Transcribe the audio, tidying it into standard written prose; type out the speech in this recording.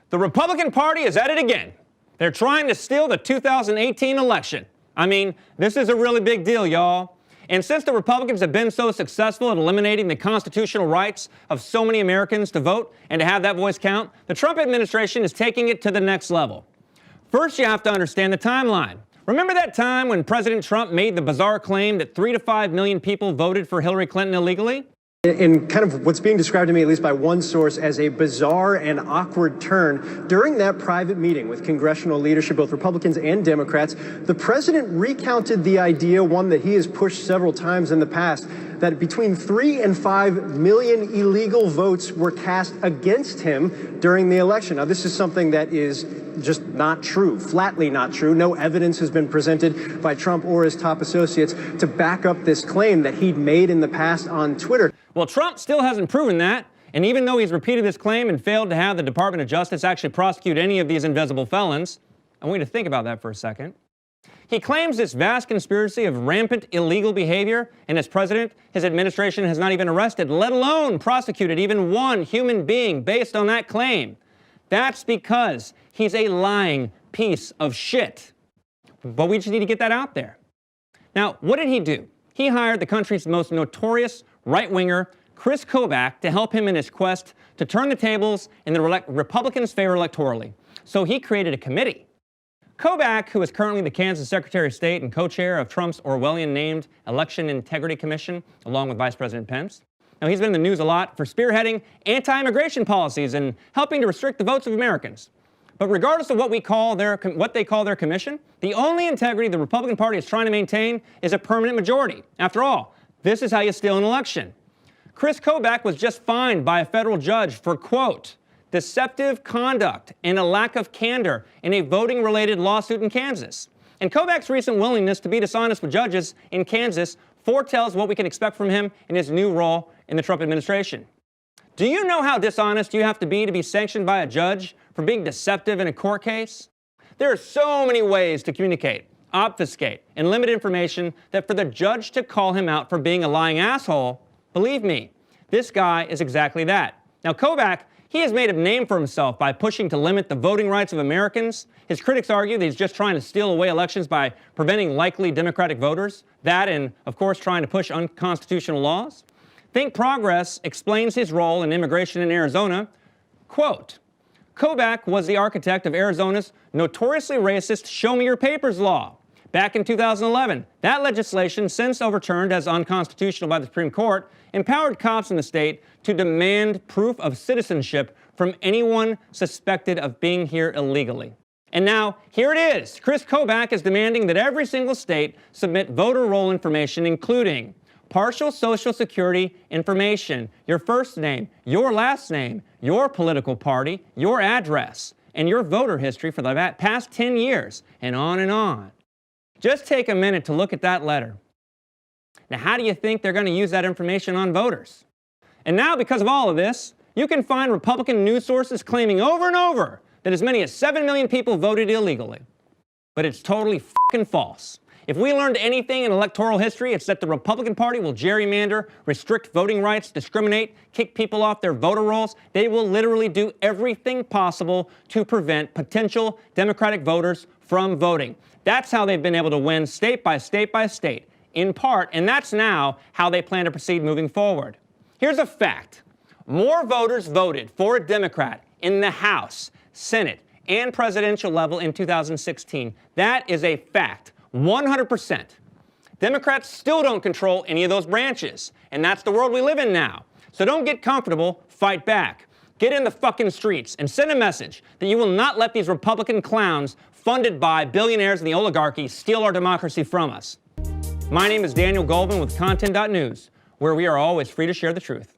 The Republican Party is at it again. They're trying to steal the 2018 election. I mean, this is a really big deal, y'all. And since the Republicans have been so successful at eliminating the constitutional rights of so many Americans to vote and to have that voice count, the Trump administration is taking it to the next level. First, you have to understand the timeline. Remember that time when President Trump made the bizarre claim that 3 to 5 million people voted for Hillary Clinton illegally? In kind of what's being described to me, at least by one source, as a bizarre and awkward turn, during that private meeting with congressional leadership, both Republicans and Democrats, the president recounted the idea, one that he has pushed several times in the past, that between 3 and 5 million illegal votes were cast against him during the election. Now, this is something that is just not true, flatly not true. No evidence has been presented by Trump or his top associates to back up this claim that he'd made in the past on Twitter. Well, Trump still hasn't proven that, and even though he's repeated this claim and failed to have the Department of Justice actually prosecute any of these invisible felons, I want you to think about that for a second. He claims this vast conspiracy of rampant illegal behavior, and as president, his administration has not even arrested, let alone prosecuted even one human being based on that claim. That's because he's a lying piece of shit. But we just need to get that out there. Now, what did he do? He hired the country's most notorious right-winger, Chris Kobach, to help him in his quest to turn the tables in the Republicans' favor electorally. So he created a committee. Kobach, who is currently the Kansas Secretary of State and co-chair of Trump's Orwellian-named Election Integrity Commission, along with Vice President Pence. Now, he's been in the news a lot for spearheading anti-immigration policies and helping to restrict the votes of Americans. But regardless of what they call their commission, the only integrity the Republican Party is trying to maintain is a permanent majority. After all, this is how you steal an election. Chris Kobach was just fined by a federal judge for, quote, deceptive conduct and a lack of candor in a voting-related lawsuit in Kansas. And Kobach's recent willingness to be dishonest with judges in Kansas foretells what we can expect from him in his new role in the Trump administration. Do you know how dishonest you have to be sanctioned by a judge for being deceptive in a court case? There are so many ways to communicate, obfuscate, and limit information that for the judge to call him out for being a lying asshole, believe me, this guy is exactly that. Now, Kobach, he has made a name for himself by pushing to limit the voting rights of Americans. His critics argue that he's just trying to steal away elections by preventing likely Democratic voters. That and, of course, trying to push unconstitutional laws. Think Progress explains his role in immigration in Arizona. Quote, Kobach was the architect of Arizona's notoriously racist Show Me Your Papers law. Back in 2011, that legislation, since overturned as unconstitutional by the Supreme Court, empowered cops in the state to demand proof of citizenship from anyone suspected of being here illegally. And now, here it is. Chris Kobach is demanding that every single state submit voter roll information, including partial Social Security information, your first name, your last name, your political party, your address, and your voter history for the past 10 years, and on and on. Just take a minute to look at that letter. Now, how do you think they're going to use that information on voters? And now, because of all of this, you can find Republican news sources claiming over and over that as many as 7 million people voted illegally. But it's totally fucking false. If we learned anything in electoral history, it's that the Republican Party will gerrymander, restrict voting rights, discriminate, kick people off their voter rolls. They will literally do everything possible to prevent potential Democratic voters from voting. That's how they've been able to win state by state by state, in part, and that's now how they plan to proceed moving forward. Here's a fact. More voters voted for a Democrat in the House, Senate, and presidential level in 2016. That is a fact. 100%. Democrats still don't control any of those branches, and that's the world we live in now. So don't get comfortable, fight back. Get in the fucking streets and send a message that you will not let these Republican clowns funded by billionaires and the oligarchy steal our democracy from us. My name is Daniel Goldman with Content.News, where we are always free to share the truth.